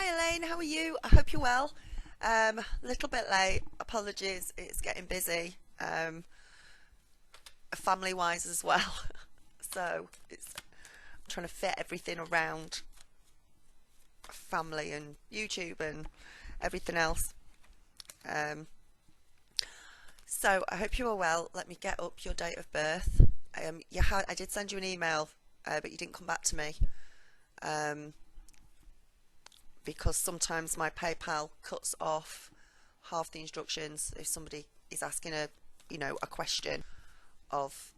Hi Elaine, how are you? I hope you're well. Little bit late, apologies, it's getting busy, family wise as well. So I'm trying to fit everything around family and YouTube and everything else. Um, so I hope you are well. Let me get up your date of birth. I did send you an email, but you didn't come back to me. Um, because sometimes my PayPal cuts off half the instructions if somebody is asking a question of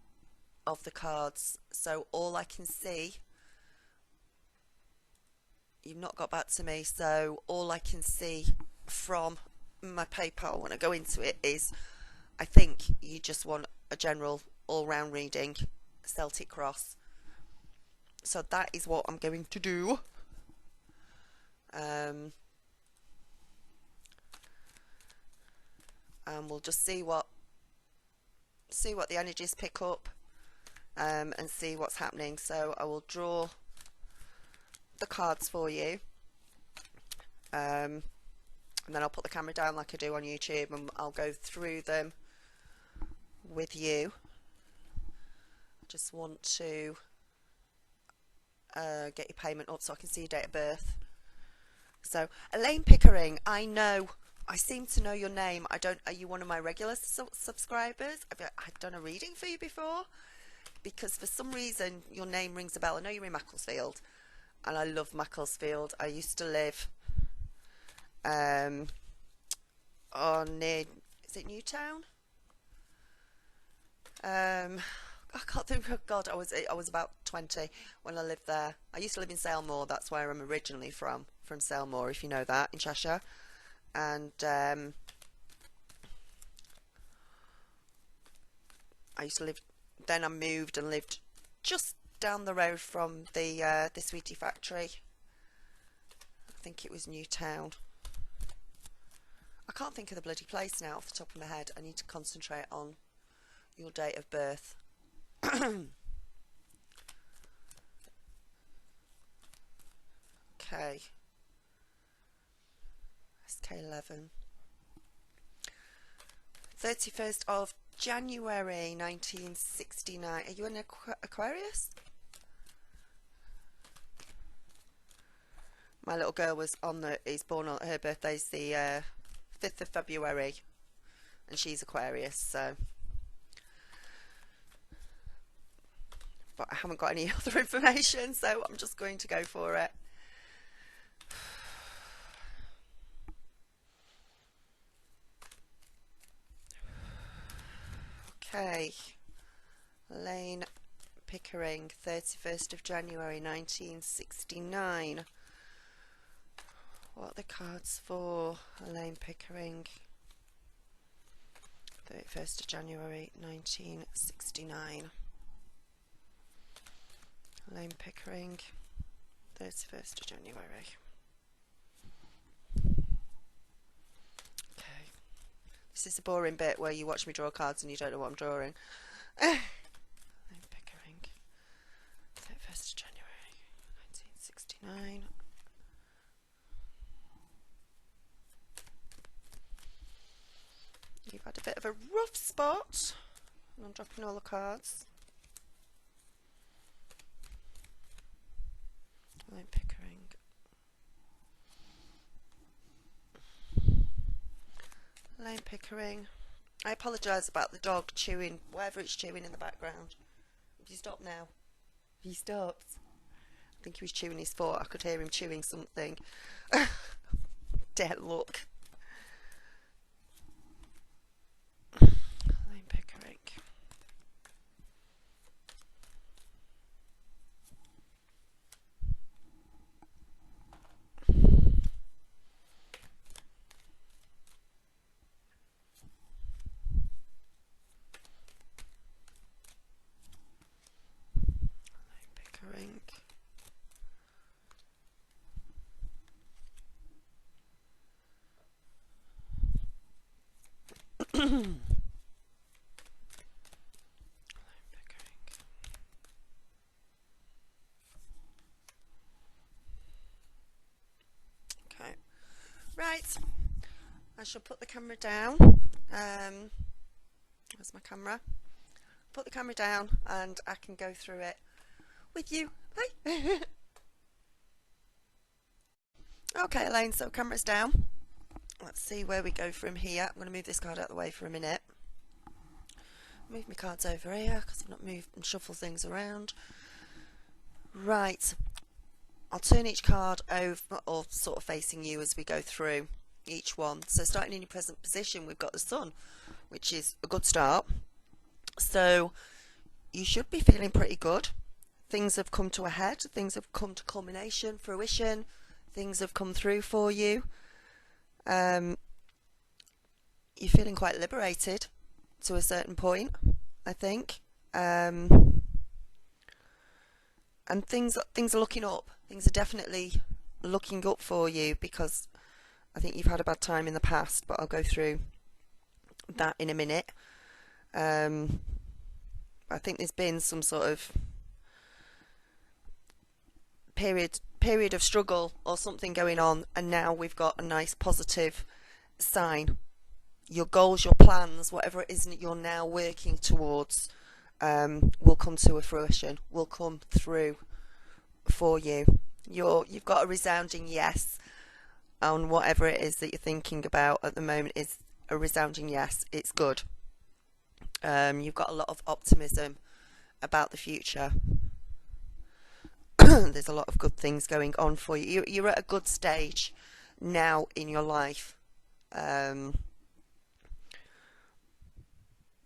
the cards. So all I can see, you've not got back to me. So all I can see from my PayPal when I go into it is I think you just want a general all-round reading, Celtic Cross. So that is what I'm going to do. And we'll just see what the energies pick up, and see what's happening. So I will draw the cards for you, and then I'll put the camera down like I do on YouTube, and I'll go through them with you. I just want to get your payment up so I can see your date of birth. So Elaine Pickering, I seem to know your name. Are you one of my regular subscribers? I've done a reading for you before, because for some reason your name rings a bell. I know you're in Macclesfield, and I love Macclesfield. I used to live near, is it Newtown? I can't think. Oh God, I was about 20 when I lived there. I used to live in Salemore. That's where I'm originally from Salemore, if you know that, in Cheshire. And I used to live. Then I moved and lived just down the road from the sweetie factory. I think it was Newtown. I can't think of the bloody place now off the top of my head. I need to concentrate on your date of birth. Okay. SK11. 31st of January 1969. Are you an Aquarius? My little girl is born on her birthday's the 5th of February, and she's Aquarius, so. But I haven't got any other information, so I'm just going to go for it. Okay, Elaine Pickering, 31st of January 1969. What are the cards for Elaine Pickering, 31st of January 1969? Elaine Pickering, 31st of January. Okay. This is the boring bit where you watch me draw cards and you don't know what I'm drawing. Elaine Pickering, 31st of January 1969. You've had a bit of a rough spot, and I'm dropping all the cards. Elaine Pickering. Elaine Pickering. I apologise about the dog chewing, whatever it's chewing in the background. Have you stopped now? He stopped. I think he was chewing his foot. I could hear him chewing something. Dead look. Elaine Pickering. Pickering. shall put the camera down. Where's my camera? Put the camera down and I can go through it with you. Hi. Okay, Elaine, so camera's down. Let's see where we go from here. I'm going to move this card out of the way for a minute. Move my cards over here because I've not moved and shuffled things around. Right, I'll turn each card over or sort of facing you as we go through each one. So starting in your present position, we've got the Sun, which is a good start. So you should be feeling pretty good. Things have come to a head, things have come to culmination, fruition, things have come through for you. You're feeling quite liberated to a certain point, I think. And things are looking up. Things are definitely looking up for you, because I think you've had a bad time in the past, but I'll go through that in a minute. I think there's been some sort of period of struggle or something going on, and now we've got a nice positive sign. Your goals, your plans, whatever it is that you're now working towards, will come to a fruition, will come through for you. You've got a resounding yes on whatever it is that you're thinking about at the moment. Is a resounding yes. It's good. You've got a lot of optimism about the future. There's a lot of good things going on for you. You're at a good stage now in your life,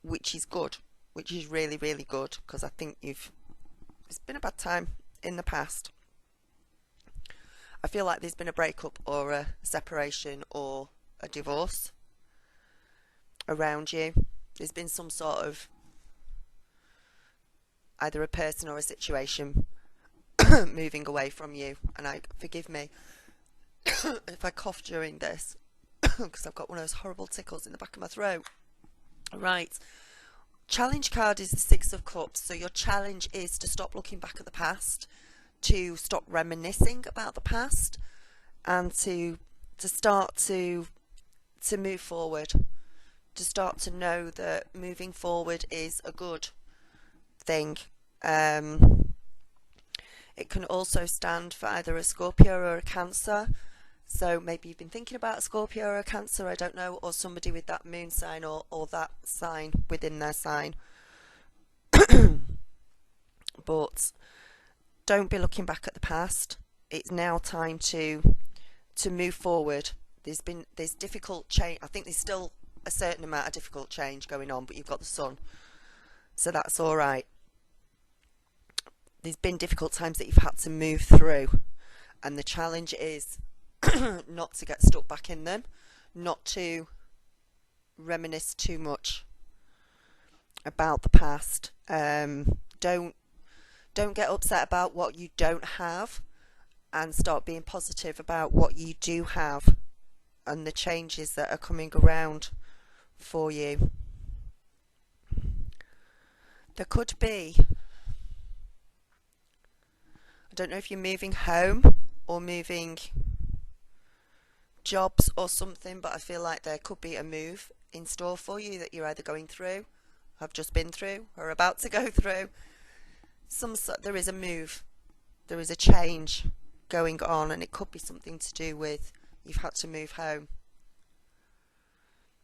which is good, which is really, really good, because I think it's been a bad time in the past. I feel like there's been a breakup or a separation or a divorce around you. There's been some sort of either a person or a situation moving away from you. And forgive me if I cough during this, because I've got one of those horrible tickles in the back of my throat. Right, challenge card is the Six of Cups. So your challenge is to stop looking back at the past, to stop reminiscing about the past, and to start to move forward, to start to know that moving forward is a good thing. It can also stand for either a Scorpio or a Cancer. So maybe you've been thinking about a Scorpio or a Cancer, I don't know, or somebody with that moon sign or that sign within their sign. But don't be looking back at the past. It's now time to move forward. There's difficult change. I think there's still a certain amount of difficult change going on, but you've got the Sun, so that's all right. There's been difficult times that you've had to move through, and the challenge is not to get stuck back in them, not to reminisce too much about the past. Don't get upset about what you don't have, and start being positive about what you do have and the changes that are coming around for you. There could be, I don't know if you're moving home or moving jobs or something, but I feel like there could be a move in store for you that you're either going through, have just been through, or about to go through. There is a move, there is a change going on, and it could be something to do with you've had to move home.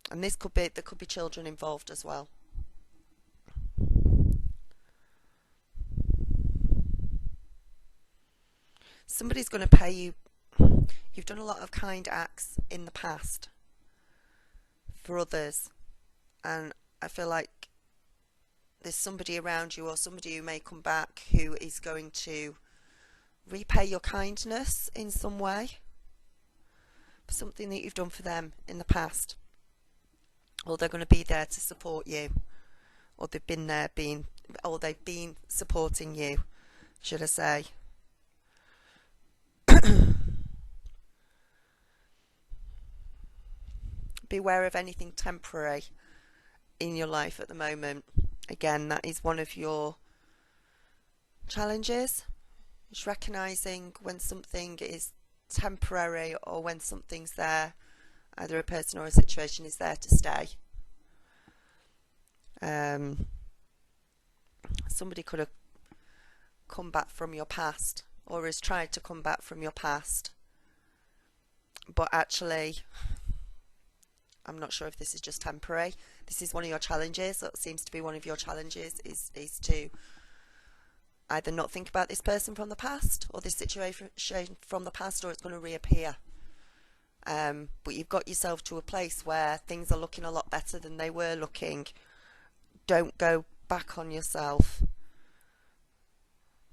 And there could be children involved as well. Somebody's going to pay you. You've done a lot of kind acts in the past for others, and I feel like there's somebody around you or somebody who may come back who is going to repay your kindness in some way for something that you've done for them in the past, or they're going to be there to support you, or they've been supporting you, should I say. Beware of anything temporary in your life at the moment. Again, that is one of your challenges. It's recognizing when something is temporary or when something's there either a person or a situation is there to stay. Somebody could have come back from your past, or has tried to come back from your past, but actually I'm not sure if this is just temporary. This is one of your challenges. That seems to be one of your challenges, is to either not think about this person from the past or this situation from the past, or it's going to reappear. But you've got yourself to a place where things are looking a lot better than they were looking. Don't go back on yourself.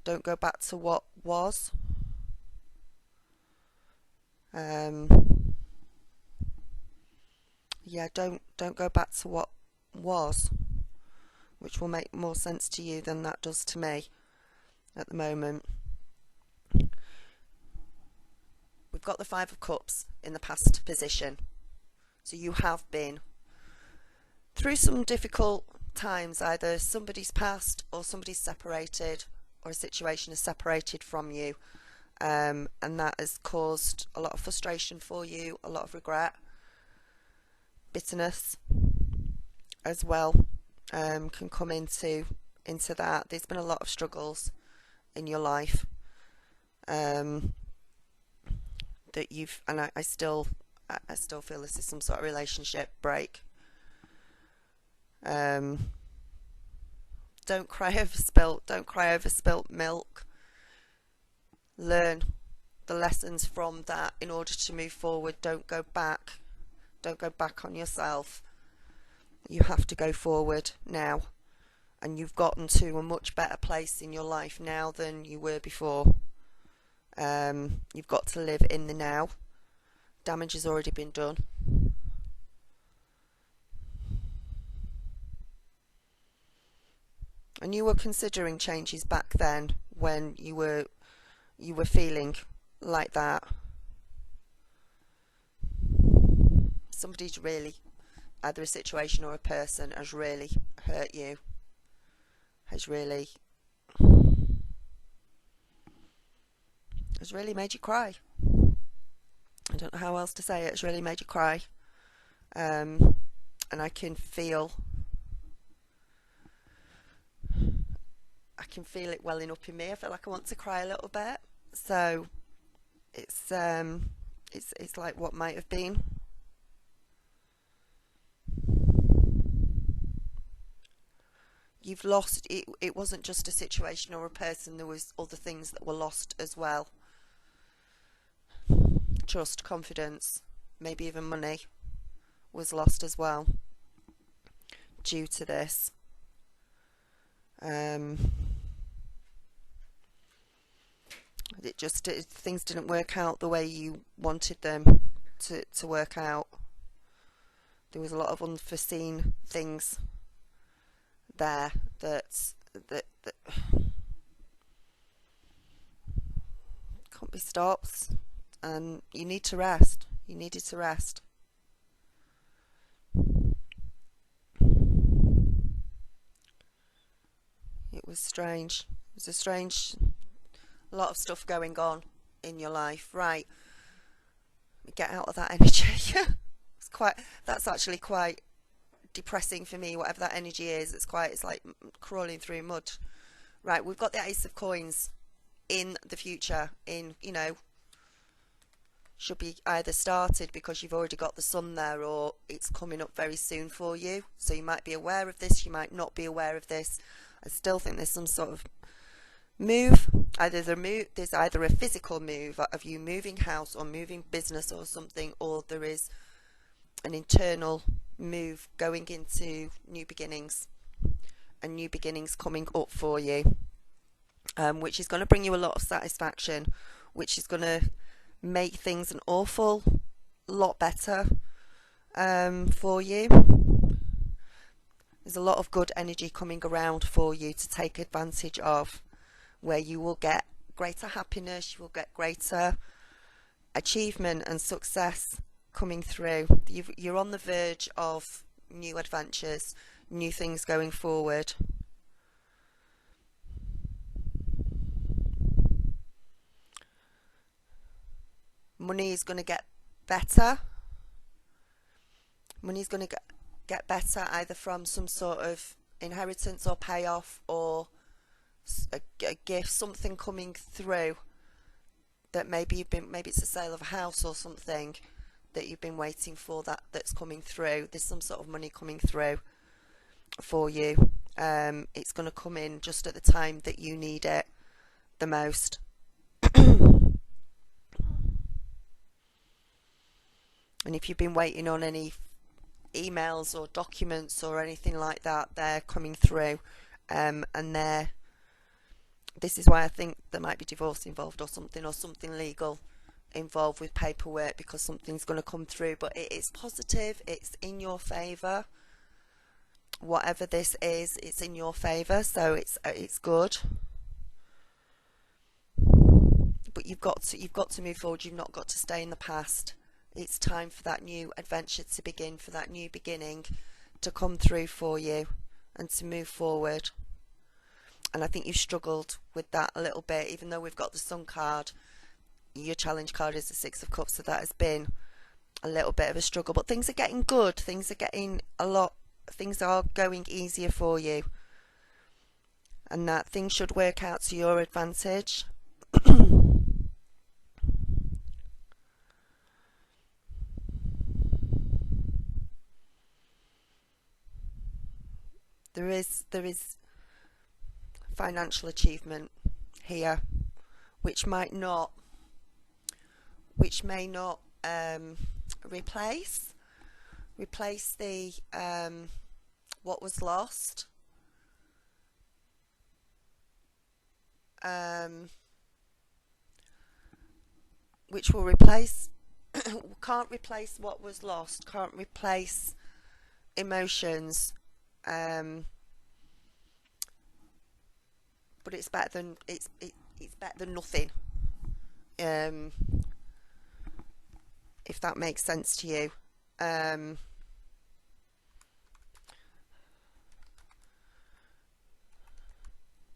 Don't go back to what was. Yeah, don't go back to what was, which will make more sense to you than that does to me at the moment. We've got the Five of Cups in the past position, so you have been through some difficult times. Either somebody's passed, or somebody's separated, or a situation is separated from you, and that has caused a lot of frustration for you, a lot of regret, bitterness as well, can come into that. There's been a lot of struggles in your life, that you've, and I still feel this is some sort of relationship break. Don't cry over spilt milk. Learn the lessons from that in order to move forward. Don't go back on yourself. You have to go forward now, and you've gotten to a much better place in your life now than you were before. You've got to live in the now. Damage has already been done. And you were considering changes back then when you were feeling like that. Somebody's really, either a situation or a person, has really hurt you, has really made you cry. I don't know how else to say it. It's really made you cry, and I can feel it welling up in me. I feel like I want to cry a little bit. So it's like what might have been. You've lost it. It wasn't just a situation or a person. There was other things that were lost as well. Trust, confidence, maybe even money was lost as well due to this. Things didn't work out the way you wanted them to work out. There was a lot of unforeseen things there that can't be stopped, and you need to rest. You needed to rest. It was strange. It was a lot of stuff going on in your life. Right, get out of that energy. That's actually quite depressing for me. Whatever that energy is, it's like crawling through mud. Right, we've got the Ace of Coins in the future. Should be either started because you've already got the Sun there, or it's coming up very soon for you. So you might be aware of this, you might not be aware of this. I still think there's some sort of move. There's either a physical move of you moving house or moving business or something, or there is an internal move going into new beginnings, and new beginnings coming up for you, which is going to bring you a lot of satisfaction, which is going to make things an awful lot better for you. There's a lot of good energy coming around for you to take advantage of, where you will get greater happiness, you will get greater achievement and success coming through. You're on the verge of new adventures, new things going forward. Money is going to get better. Money's going to get better either from some sort of inheritance or payoff, or a gift, something coming through that maybe it's a sale of a house or something that you've been waiting for, that's coming through. There's some sort of money coming through for you. It's going to come in just at the time that you need it the most. And if you've been waiting on any emails or documents or anything like that, they're coming through, and this is why I think there might be divorce involved or something legal involved with paperwork, because something's going to come through. But it is positive, it's in your favour. Whatever this is, it's in your favour, so it's good. But you've got to move forward. You've not got to stay in the past. It's time for that new adventure to begin, for that new beginning to come through for you and to move forward. And I think you've struggled with that a little bit, even though we've got the Sun card. Your challenge card is the Six of Cups, so that has been a little bit of a struggle. But things are getting good. Things are going easier for you. And that things should work out to your advantage. There is financial achievement here, which may not replace the what was lost, which will replace can't replace what was lost, can't replace emotions, but it's better than nothing, if that makes sense to you.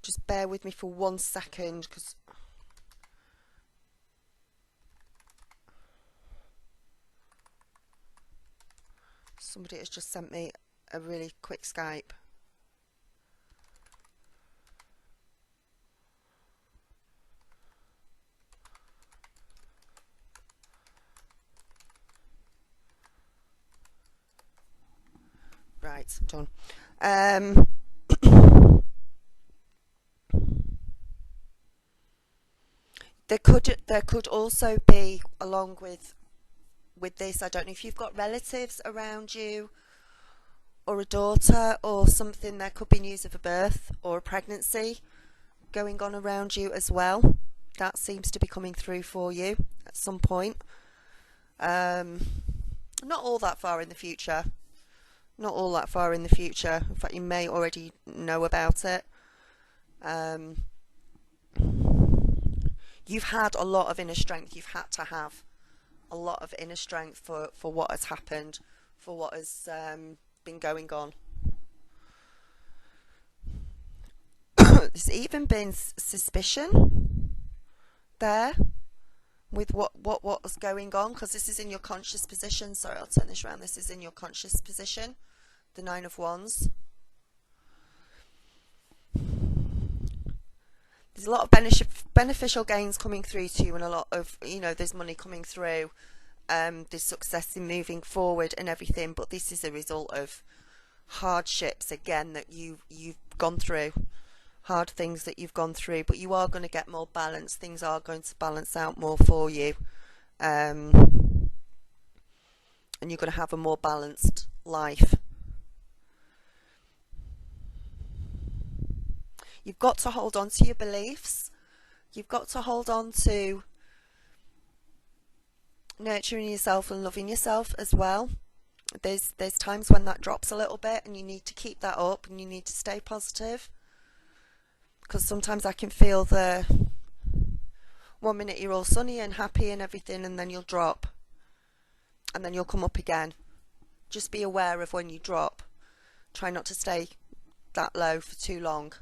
Just bear with me for 1 second, because somebody has just sent me a really quick Skype. Right, done. There could also be, along with this, I don't know if you've got relatives around you, or a daughter or something. There could be news of a birth or a pregnancy going on around you as well. That seems to be coming through for you at some point. Not all that far in the future. Not all that far in the future. In fact, you may already know about it. You've had a lot of inner strength. You've had to have a lot of inner strength for what has happened, for what has been going on. There's even been suspicion there with what was going on, because this is in your conscious position. Sorry, I'll turn this around. This is in your conscious position, the Nine of Wands. There's a lot of beneficial gains coming through to you, and a lot of, there's money coming through. There's success in moving forward and everything, but this is a result of hardships again that you've gone through, hard things that you've gone through. But you are going to get more balance. Things are going to balance out more for you, and you're going to have a more balanced life. You've got to hold on to your beliefs. You've got to hold on to nurturing yourself and loving yourself as well. There's times when that drops a little bit, and you need to keep that up, and you need to stay positive, because sometimes I can feel the 1 minute you're all sunny and happy and everything, and then you'll drop, and then you'll come up again. Just be aware of when you drop. Try not to stay that low for too long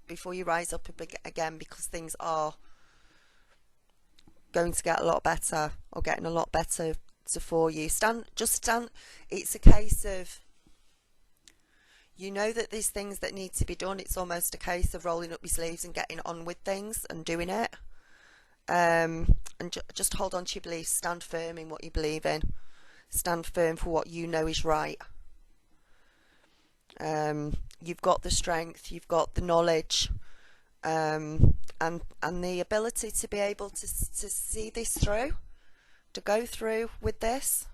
before you rise up again, because things are going to get a lot better, or getting a lot better better for you. It's a case of, you know that there's things that need to be done. It's almost a case of rolling up your sleeves and getting on with things and doing it. And just hold on to your beliefs. Stand firm in what you believe in. Stand firm for what you know is right. You've got the strength, you've got the knowledge, and the ability to be able to see this through, to go through with this.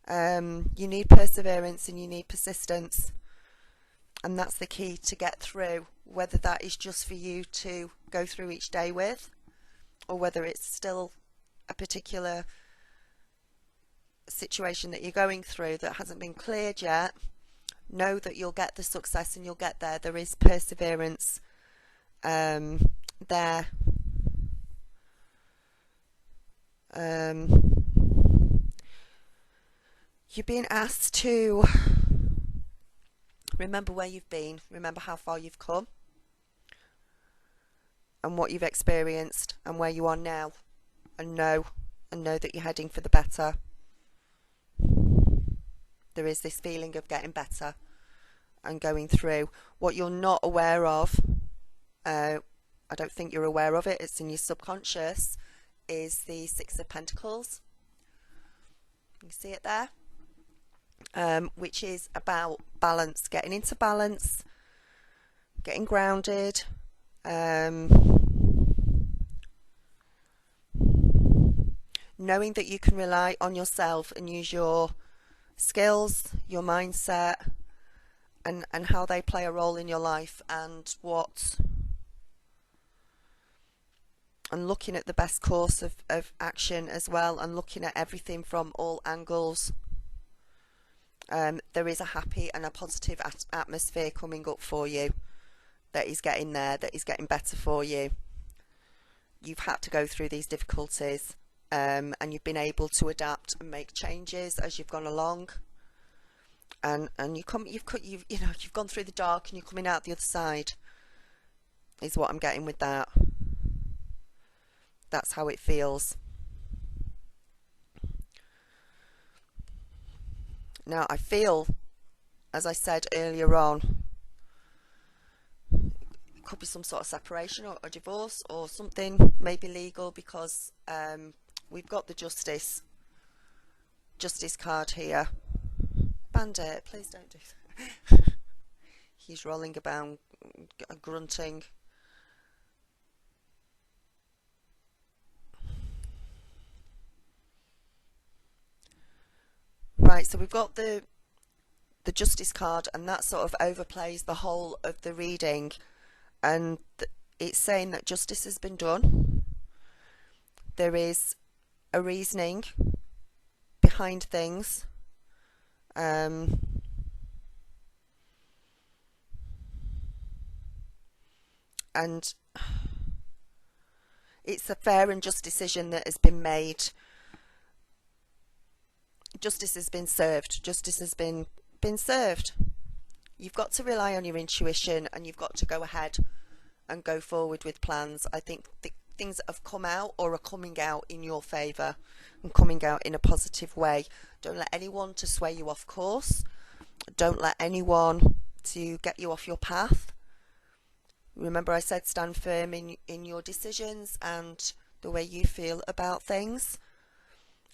You need perseverance and you need persistence, and that's the key to get through, whether that is just for you to go through each day with, or whether it's still a particular situation that you're going through that hasn't been cleared yet. Know that you'll get the success and you'll get there. There is perseverance there. You're being asked to remember where you've been, remember how far you've come, and what you've experienced, and where you are now, and know that you're heading for the better. There is this feeling of getting better and going through. What you're not aware of, I don't think you're aware of it, it's in your subconscious, is the Six of Pentacles. You see it there? Which is about balance, getting into balance, getting grounded, knowing that you can rely on yourself and use your skills, your mindset, and how they play a role in your life, and looking at the best course of action as well, and looking at everything from all angles. There is a happy and a positive atmosphere coming up for you that is getting there, that is getting better for you. You've had to go through these difficulties, and you've been able to adapt and make changes as you've gone along. And you've gone through the dark and you're coming out the other side, is what I'm getting with that. That's how it feels. Now I feel, as I said earlier on, it could be some sort of separation or a divorce or something, maybe legal, because we've got the justice card here. Bandit, please don't do that. He's rolling about, grunting. Right, so we've got the justice card, and that sort of overplays the whole of the reading, and it's saying that justice has been done. There is a reasoning behind things. And it's a fair and just decision that has been made. Justice has been served. Justice has been served. You've got to rely on your intuition, and you've got to go ahead and go forward with plans. I think things that have come out or are coming out in your favour and coming out in a positive way. Don't let anyone to sway you off course. Don't let anyone to get you off your path. Remember, I said stand firm in your decisions and the way you feel about things.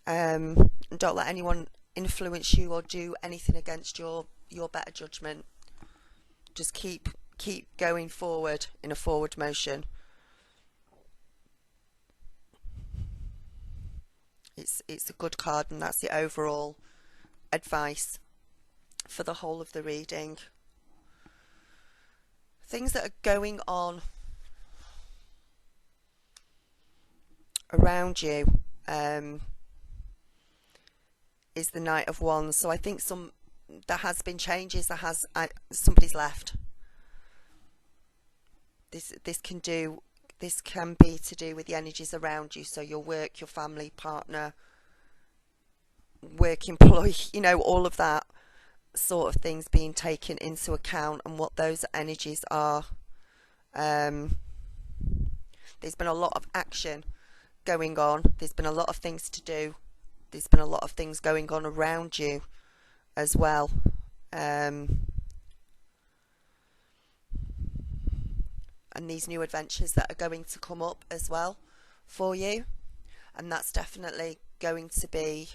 Don't let anyone influence you or do anything against your better judgment. Just keep going forward in a forward motion. It's a good card, and that's the overall advice for the whole of the reading. Things that are going on around you is the Knight of Wands. So I think there has been changes. Somebody's left. This can be to do with the energies around you. So your work, your family, partner, work employee, all of that sort of things being taken into account, and what those energies are. There's been a lot of action going on. There's been a lot of things to do there's been a lot of things going on around you as well. And these new adventures that are going to come up as well for you, and that's definitely going to be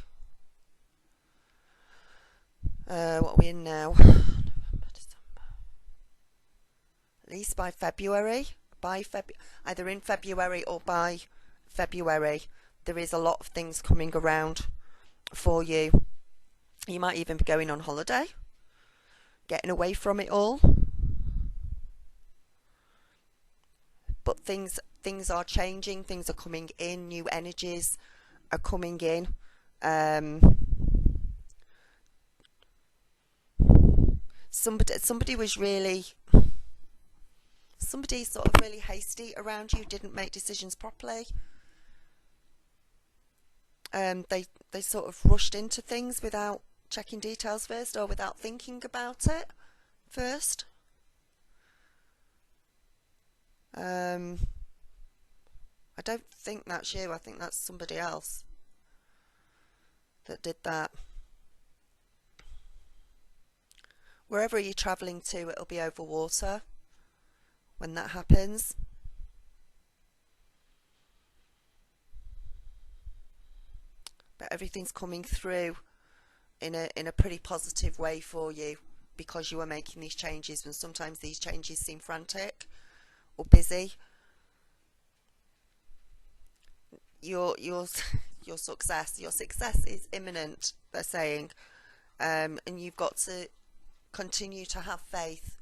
what are we in now? November, December. At least by February, either in February or by February, there is a lot of things coming around for you. You might even be going on holiday, getting away from it all. But things are changing, things are coming in, new energies are coming in. Somebody sort of really hasty around you, didn't make decisions properly. They sort of rushed into things without checking details first, or without thinking about it first. I don't think that's you. I think that's somebody else that did that. Wherever you're travelling to, it'll be over water when that happens. But everything's coming through in a pretty positive way for you, because you are making these changes, and sometimes these changes seem frantic or busy. Your success is imminent, they're saying, and you've got to continue to have faith,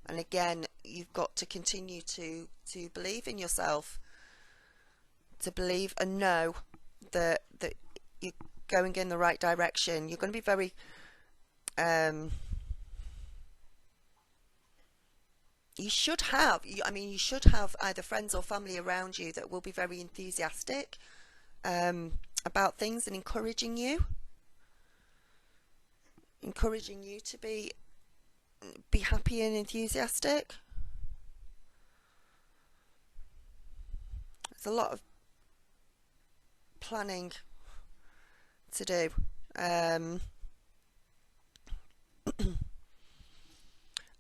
and again, you've got to continue to believe in yourself, to believe and know that you're going in the right direction. You're going to be very you should have either friends or family around you that will be very enthusiastic about things, and encouraging you to be happy and enthusiastic. There's a lot of planning to do.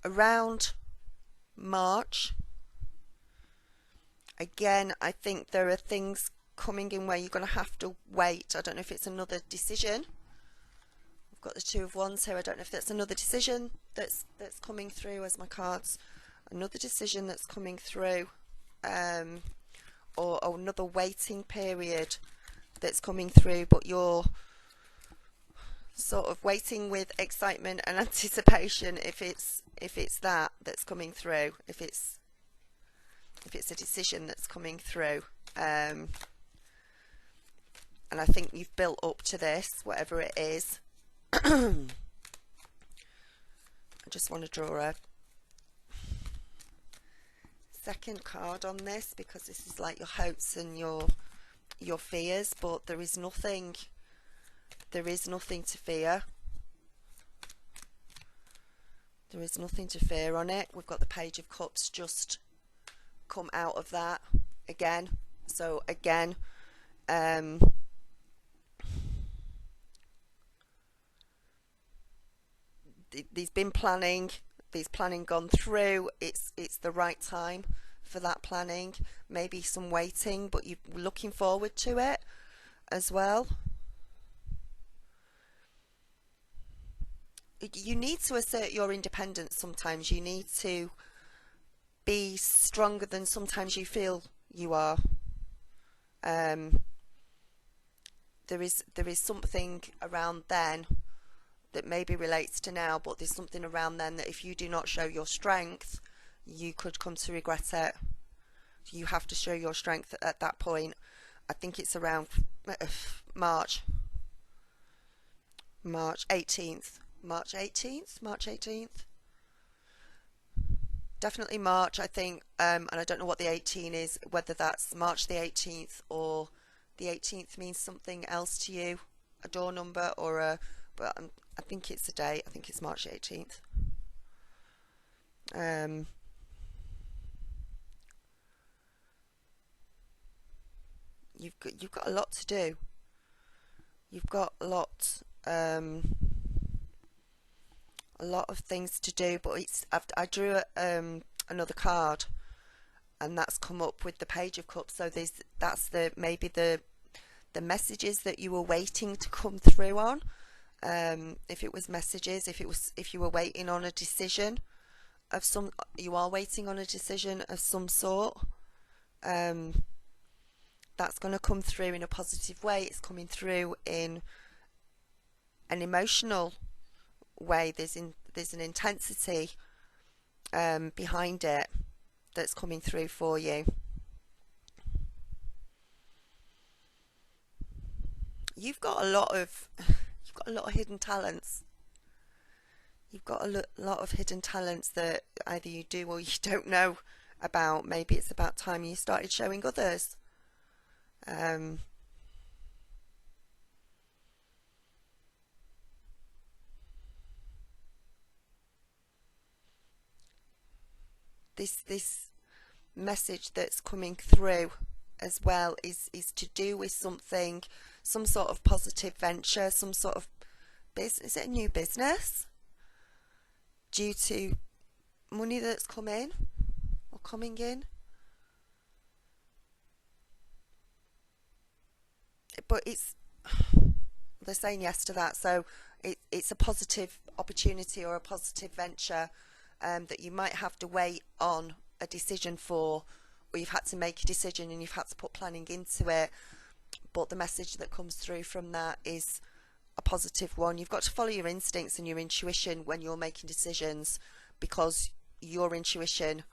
Around March, again, I think there are things coming in where you're going to have to wait. I don't know if it's another decision. I've got the Two of Wands here. I don't know if that's another decision that's coming through as my cards. Another decision that's coming through, or another waiting period that's coming through, but you're sort of waiting with excitement and anticipation if it's that's coming through, if it's a decision that's coming through, and I think you've built up to this, whatever it is. I just want to draw a second card on this, because this is like your hopes and your fears, but there is nothing to fear. There is nothing to fear on it. We've got the Page of Cups just come out of that again. So again, there's been planning. There's planning gone through. It's the right time for that planning. Maybe some waiting, but you're looking forward to it as well. You need to assert your independence sometimes. You need to be stronger than sometimes you feel you are. There is something around then that maybe relates to now, but there's something around then that if you do not show your strength, you could come to regret it. You have to show your strength at that point. I think it's around March 18th. March 18th. Definitely March, I think, and I don't know what the 18 is, whether that's March the 18th or the 18th means something else to you, a door number or but I think it's a date. I think it's March 18th. You've got a lot to do. You've got a lot of things to do, but I drew another card, and that's come up with the Page of Cups. So that's maybe the messages that you were waiting to come through on. If it was messages, if you were waiting on a decision of you are waiting on a decision of some sort. That's going to come through in a positive way. It's coming through in an emotional way. There's an intensity behind it that's coming through for you. You've got a lot of hidden talents. You've got a lot of hidden talents that either you do or you don't know about. Maybe it's about time you started showing others. This message that's coming through as well is to do with something, some sort of positive venture, some sort of business. Is it a new business? Due to money that's come in or coming in. But they're saying yes to that, so it's a positive opportunity or a positive venture that you might have to wait on a decision for, or you've had to make a decision and you've had to put planning into it. But the message that comes through from that is a positive one. You've got to follow your instincts and your intuition when you're making decisions, because your intuition,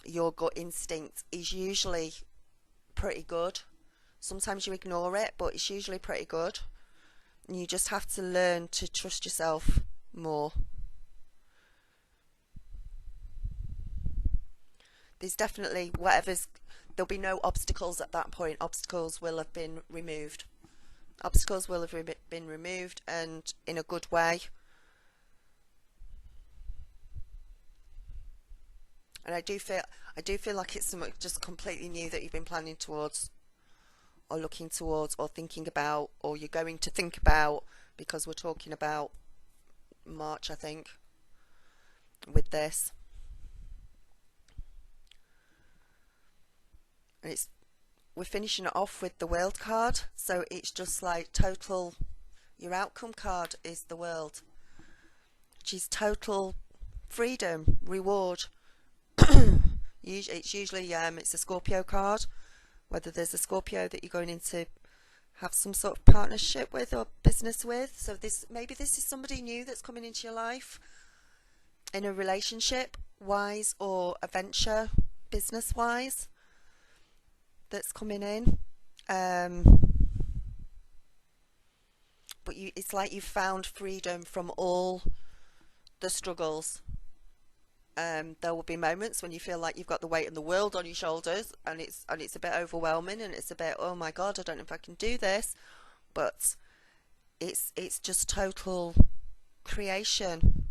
your gut instinct is usually pretty good. Sometimes you ignore it, but it's usually pretty good. And you just have to learn to trust yourself more. There's definitely there'll be no obstacles at that point. Obstacles will have been removed. Obstacles will have been removed, and in a good way. And I do feel like it's something just completely new that you've been planning towards, or looking towards, or thinking about, or you're going to think about, because we're talking about March, I think, with this. And we're finishing it off with the World card, so it's just like total. Your outcome card is the World, which is total freedom, reward. It's usually it's a Scorpio card. Whether there's a Scorpio that you're going into have some sort of partnership with or business with. So maybe this is somebody new that's coming into your life in a relationship wise, or a venture business wise that's coming in. But it's like you've found freedom from all the struggles. There will be moments when you feel like you've got the weight of the world on your shoulders, and it's a bit overwhelming, and it's a bit, oh my god, I don't know if I can do this. But it's just total creation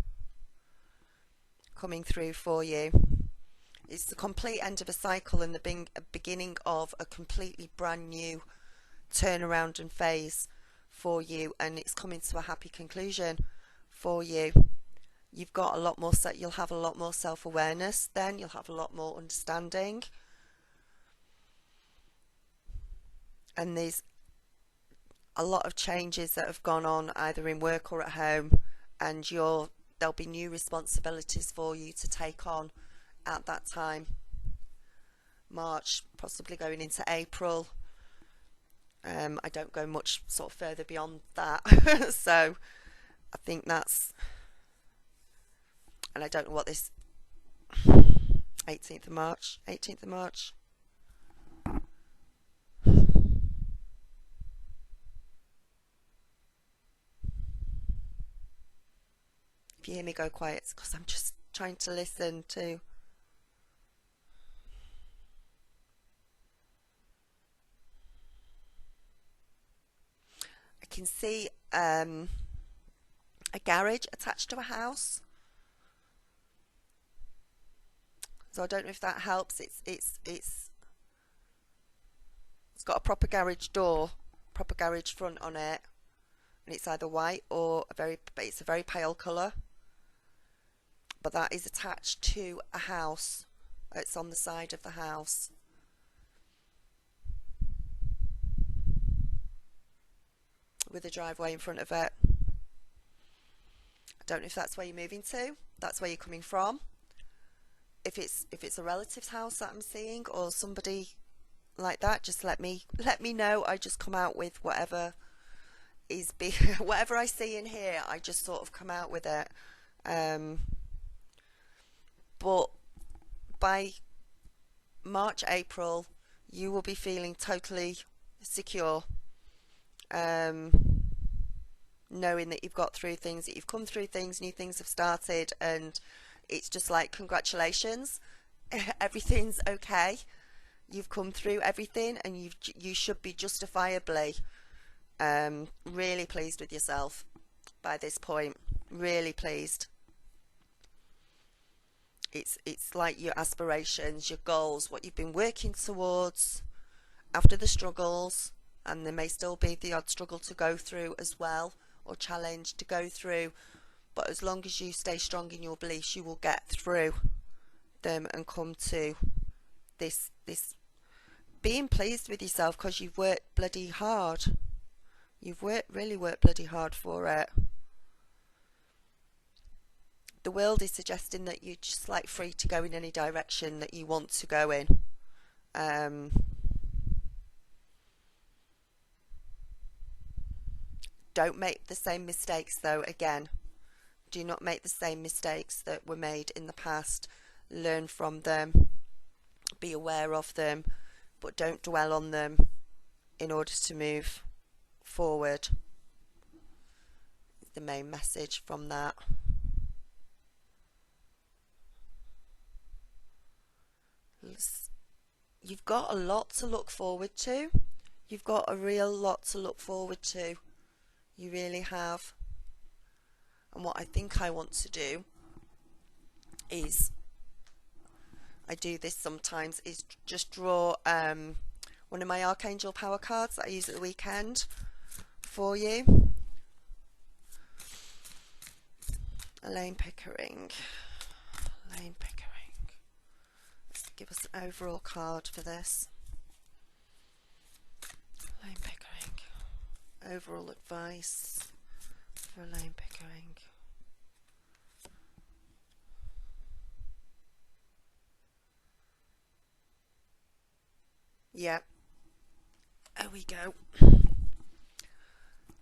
coming through for you. It's the complete end of a cycle and the beginning of a completely brand new turnaround and phase for you, and it's coming to a happy conclusion for you. You've got a lot more you'll have a lot more self-awareness then, you'll have a lot more understanding, and there's a lot of changes that have gone on either in work or at home, and there'll be new responsibilities for you to take on at that time. March, possibly going into April. I don't go much sort of further beyond that. So I think that's, and I don't know what this 18th of March. If you hear me go quiet, it's because I'm just trying to listen to. I can see a garage attached to a house. So I don't know if that helps. It's got a proper garage door, proper garage front on it, and it's either white or it's a very pale colour, but that is attached to a house. It's on the side of the house. With a driveway in front of it. I don't know if that's where you're moving to, that's where you're coming from. If it's a relative's house that I'm seeing, or somebody like that, just let me know. I just come out with whatever is whatever I see in here, I just sort of come out with it. But by March, April, you will be feeling totally secure, knowing that you've got through things, that you've come through things, new things have started, and it's just like, congratulations, everything's okay, you've come through everything, and you should be justifiably really pleased with yourself by this point. Really pleased. It's like your aspirations, your goals, what you've been working towards after the struggles, and there may still be the odd struggle to go through as well, or challenge to go through, but as long as you stay strong in your beliefs, you will get through them and come to this being pleased with yourself, because you've worked bloody hard. You've really worked bloody hard for it. The world is suggesting that you're just like free to go in any direction that you want to go in. Don't make the same mistakes though. Again, do not make the same mistakes that were made in the past. Learn from them, be aware of them, but don't dwell on them in order to move forward. The main message from that. You've got a lot to look forward to. You've got a real lot to look forward to. You really have. And what I think I want to do is, I do this sometimes, is just draw one of my Archangel Power cards that I use at the weekend for you. Elaine Pickering. Let's give us an overall card for this. Elaine Pickering. Overall advice for Elaine Pickering. Yeah. There we go.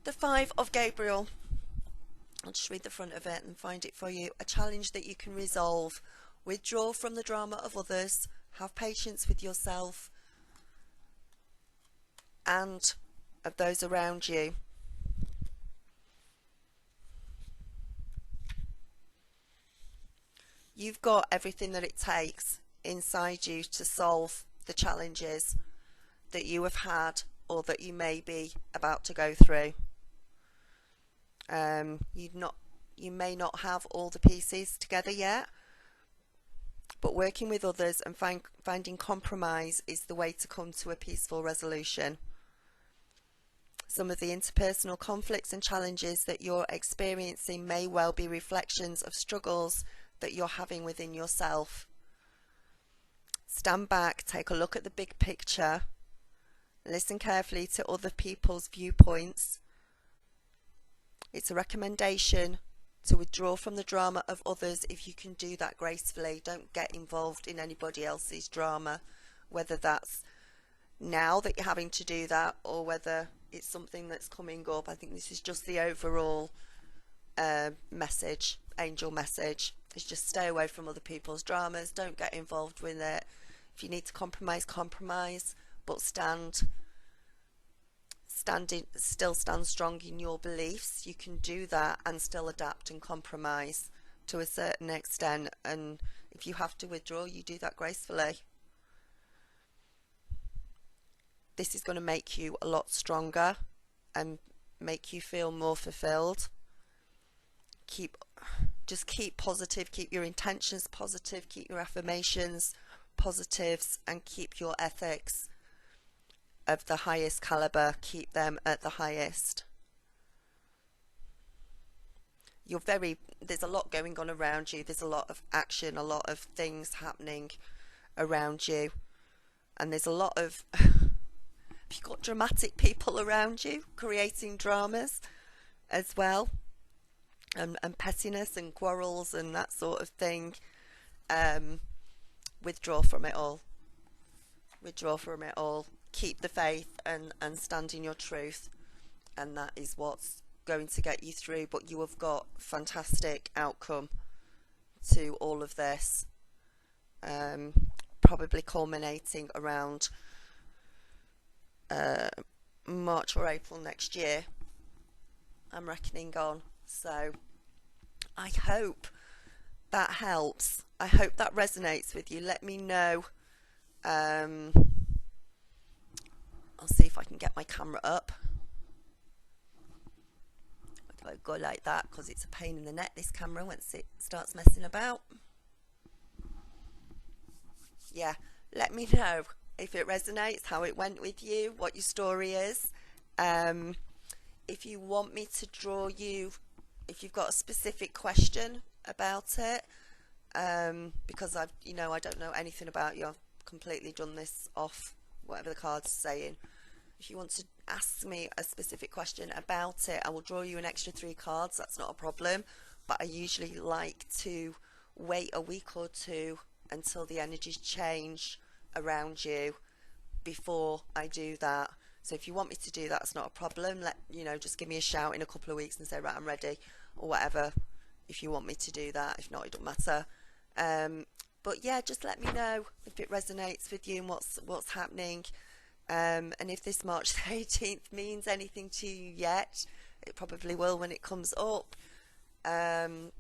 The Five of Gabriel. I'll just read the front of it and find it for you. A challenge that you can resolve. Withdraw from the drama of others. Have patience with yourself and of those around you. You've got everything that it takes inside you to solve the challenges that you have had or that you may be about to go through. You may not have all the pieces together yet, but working with others and finding compromise is the way to come to a peaceful resolution. Some of the interpersonal conflicts and challenges that you're experiencing may well be reflections of struggles that you're having within yourself. Stand back, take a look at the big picture, listen carefully to other people's viewpoints. It's a recommendation to withdraw from the drama of others if you can do that gracefully. Don't get involved in anybody else's drama, whether that's now that you're having to do that or whether it's something that's coming up. I think this is just the overall message, angel message, is just stay away from other people's dramas. Don't get involved with it. If you need to compromise, but still stand strong in your beliefs. You can do that and still adapt and compromise to a certain extent, and if you have to withdraw, you do that gracefully. This is going to make you a lot stronger and make you feel more fulfilled. Just keep positive, keep your intentions positive, keep your affirmations positives, and keep your ethics of the highest caliber, keep them at the highest. there's a lot going on around you, there's a lot of action, a lot of things happening around you, and there's a lot of you've got dramatic people around you creating dramas as well, and pettiness and quarrels and that sort of thing. Withdraw from it all. Withdraw from it all. Keep the faith and stand in your truth, and that is what's going to get you through. But you have got fantastic outcome to all of this, probably culminating around March or April next year, I'm reckoning on. So I hope that helps. I hope that resonates with you. Let me know. I'll see if I can get my camera up. I go like that because it's a pain in the neck, this camera, once it starts messing about. Yeah, let me know if it resonates, how it went with you, what your story is. If you want me to draw you, if you've got a specific question about it, because I don't know anything about you. I've completely done this off whatever the card's saying. If you want to ask me a specific question about it, I will draw you an extra 3 cards. That's not a problem, but I usually like to wait a week or 2 until the energies change around you before I do that. So if you want me to do that, it's not a problem. Just give me a shout in a couple of weeks and say, right, I'm ready, or whatever, if you want me to do that. If not, it don't matter. But yeah, just let me know if it resonates with you and what's happening. And if this March the 18th means anything to you yet, it probably will when it comes up. And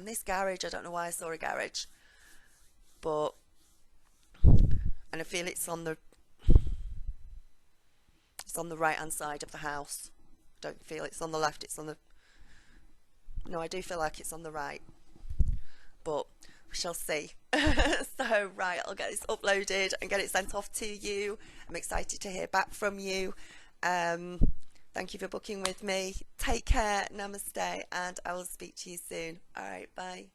this garage, I don't know why I saw a garage, and I feel it's on the right hand side of the house. Don't feel it's on the left, no, I do feel like it's on the right, but we shall see. So right, I'll get this uploaded and get it sent off to you. I'm excited to hear back from you. Thank you for booking with me. Take care, namaste, and I will speak to you soon. All right, bye.